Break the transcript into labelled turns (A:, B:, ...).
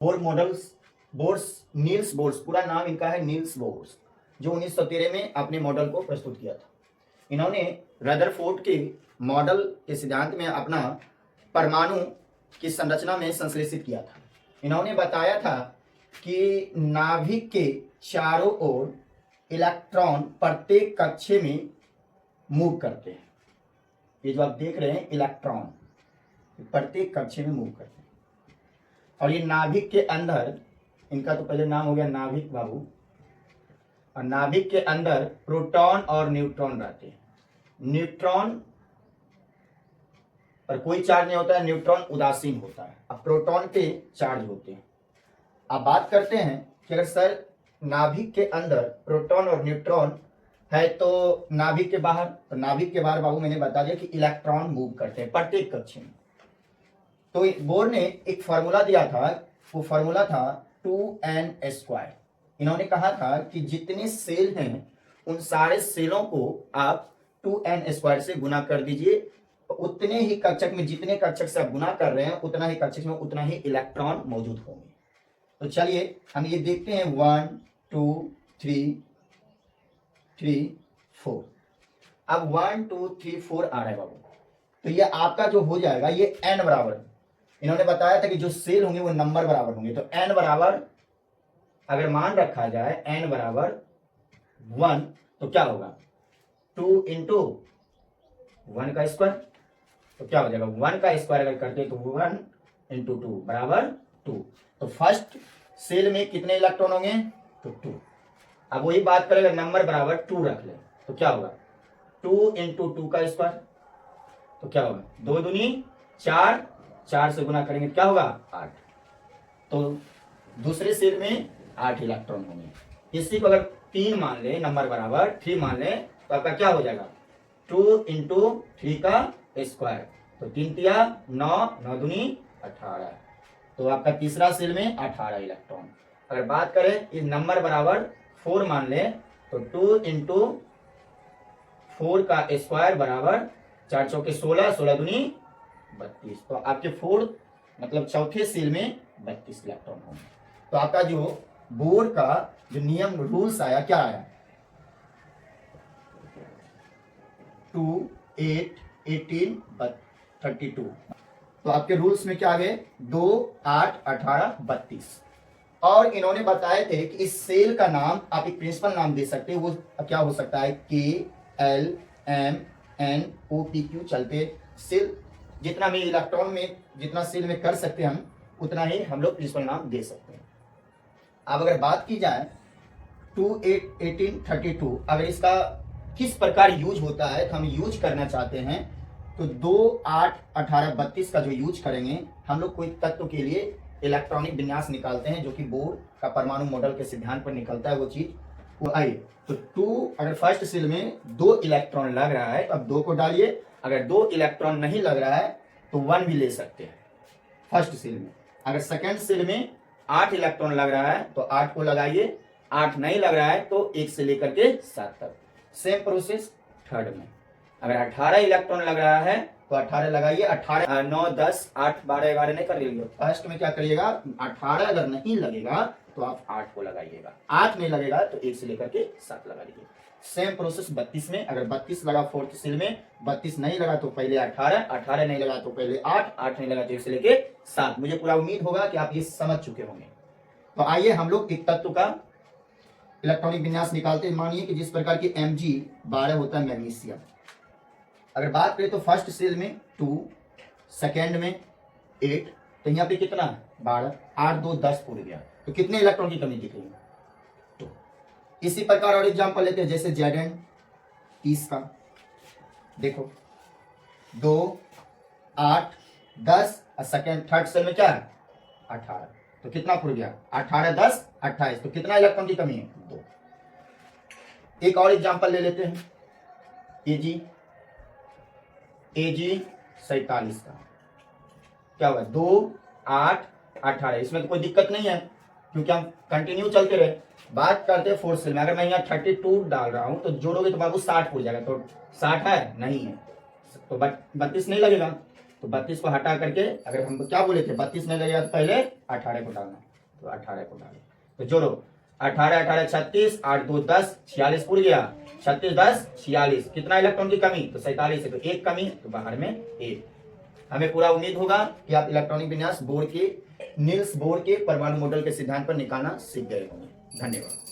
A: Bore models Bohr's Niels Bohr's, पूरा नाम इनका है नील्स बोर्स, जो 1913 में अपने मॉडल को प्रस्तुत किया था। इन्होंने रदरफोर्ड के मॉडल के सिद्धांत में अपना परमाणु की संरचना में संश्लेषित किया था। इन्होंने बताया था कि नाभिक के चारों ओर इलेक्ट्रॉन प्रत्येक कक्षे में मूव करते हैं। ये जो आप देख रहे हैं इलेक्ट्रॉन प्रत्येक कक्षे में मूव करते हैं। और ये नाभिक के अंदर, इनका तो पहले नाम हो गया नाभिक बाबू, और नाभिक के अंदर प्रोटॉन और न्यूट्रॉन रहते हैं। न्यूट्रॉन पर कोई चार्ज नहीं होता है, न्यूट्रॉन उदासीन होता है। अब प्रोटॉन पे चार्ज होते हैं। अब बात करते हैं कि अगर सर नाभिक के अंदर प्रोटॉन और न्यूट्रॉन है तो नाभिक के बाहर, तो नाभिक के बाहर बाबू मैंने बता दिया कि इलेक्ट्रॉन मूव करते हैं प्रत्येक कक्षा में। तो बोर ने एक फार्मूला दिया था, वो फार्मूला था 2n²। इन्होंने कहा था कि जितने सेल हैं उन सारे सेलों को आप 2n² से गुना कर दीजिए, उतने ही कक्षक में, जितने कक्षक से आप गुना कर रहे हैं उतना ही कक्षक में उतना ही इलेक्ट्रॉन मौजूद होंगे। तो चलिए हम ये देखते हैं 1 2 3 3 4। अब 1 2 3 4 आ रहा है बाबू, तो ये आपका जो हो जाएगा ये n बराबर, इन्होंने बताया था कि जो सेल होंगे वो नंबर बराबर होंगे। तो n बराबर अगर मान रखा जाए n बराबर 1 तो क्या होगा 2 इंटू 1 का स्क्वायर, तो क्या हो जाएगा 1 का स्क्वायर अगर करते तो 1 इंटू 2 बराबर 2। तो फर्स्ट सेल में कितने इलेक्ट्रॉन होंगे तो 2। अब वही बात करें अगर नंबर बराबर 2 रख ले तो क्या होगा 2 इंटू 2 का स्क्वायर, तो क्या होगा 2 दूनी 4, 4 से गुना करेंगे क्या होगा 8। तो दूसरे सेल में 8 इलेक्ट्रॉन होंगे। इसी को अगर 3 मान ले, नंबर बराबर 3 मान ले तो आपका क्या हो जाएगा 2 इंटू 3 का स्क्वायर, तो 3 तिया 9, 9 दूनी 18। तो आपका तीसरा सेल में 18 इलेक्ट्रॉन। अगर बात करें इस नंबर बराबर 4 मान ले तो 2 इंटू 4 का स्क्वायर बराबर 4 चौके 16, 16 दूनी 32। तो आपके 4 मतलब चौथे सेल में 32 इलेक्ट्रॉन होंगे। तो आपका जो बोर का जो नियम रूल्स आया क्या आया 2 8 18 32। तो आपके रूल्स में क्या आ गए 2 8 18 32। और इन्होंने बताए थे कि इस सेल का नाम आप एक प्रिंसिपल नाम दे सकते हैं, वो क्या हो सकता है K L M N O P Q चलते सेल, जितना भी इलेक्ट्रॉन में जितना सेल में कर सकते हैं हम उतना ही हम लोग प्रिंसिपल नाम दे सकते हैं। अब अगर बात की जाए 2 8 18 32 अगर इसका किस प्रकार यूज होता है तो हम यूज करना चाहते हैं तो 2 8 18 32 का जो यूज करेंगे हम लोग कोई तत्व के लिए इलेक्ट्रॉनिक विन्यास निकालते हैं जो कि बोर का परमाणु मॉडल के सिद्धांत पर निकलता है वो चीज वो आई। तो 2 अगर फर्स्ट सेल में 2 इलेक्ट्रॉन लग रहा है तो अब 2 को डालिए, अगर 2 इलेक्ट्रॉन नहीं लग रहा है तो 1 भी ले सकते हैं फर्स्ट सेल में। अगर सेकेंड सेल में 8 इलेक्ट्रॉन लग रहा है तो 8 को लगाइए, 8 नहीं लग रहा है तो 1 से लेकर के 7 तक। सेम प्रोसेस थर्ड में, अगर 18 इलेक्ट्रॉन लग रहा है तो 18 लगाइए, 18 9 10 8 12 11 नहीं कर लीजिए। फर्स्ट में क्या करिएगा 18 अगर नहीं लगेगा तो आप 8 को लगाइएगा, 8 नहीं लगेगा तो 1 से लेकर के 7 लगा लीजिए। सेम प्रोसेस 32 में, अगर 32 लगा फोर्थ सेल में, 32 नहीं लगा तो पहले 18, 18 नहीं लगा तो पहले 8, 8 नहीं लगा तो 1 से लेके 7। मुझे पूरा उम्मीद होगा कि आप ये समझ चुके होंगे। तो आइए हम लोग एक तत्व का इलेक्ट्रॉनिक विन्यास निकालते हैं। मानिए कि जिस प्रकार की Mg12 होता है मैग्नीशियम। अगर बात करें तो फर्स्ट सेल में 2, सेकेंड में 8, तो यहाँ पे कितना 12, 8 2 10 पूरे गया, तो कितने इलेक्ट्रॉन की कमी दिख रही है। तो इसी प्रकार और एग्जांपल लेते हैं जैसे Zn 30 का, देखो 2 8 10 और सेकेंड थर्ड सेल में क्या है 18, तो कितना पूरा गया 18 10 28, तो कितना इलेक्ट्रॉन की कमी है 2। एक और एग्जांपल ले लेते हैं Ag 47 का, क्या होगा 2 8 18, इसमें तो कोई दिक्कत नहीं है क्योंकि हम कंटिन्यू चलते रहे। बात करते हैं फोर्थ सेल में, अगर मैं यहाँ 32 डाल रहा हूं तो जोड़ोगे तो बाबू 60 हो जाएगा, तो 60 है नहीं है तो 32 नहीं लगेगा, तो 32 को हटा करके अगर हम क्या बोले थे 32 नहीं लगेगा तो पहले 18 को डालना, तो 18 को डालो, तो जोड़ो 18 18 36, 8 2 10, 46 उड़ गया, 36 10 46, कितना इलेक्ट्रॉन की कमी, तो 47 है, तो एक कमी, तो बाहर में एक। हमें पूरा उम्मीद होगा कि आप इलेक्ट्रॉनिक विन्यास बोर्ड के नील्स बोर के परमाणु मॉडल के सिद्धांत पर निकालना सीख गए होंगे। धन्यवाद।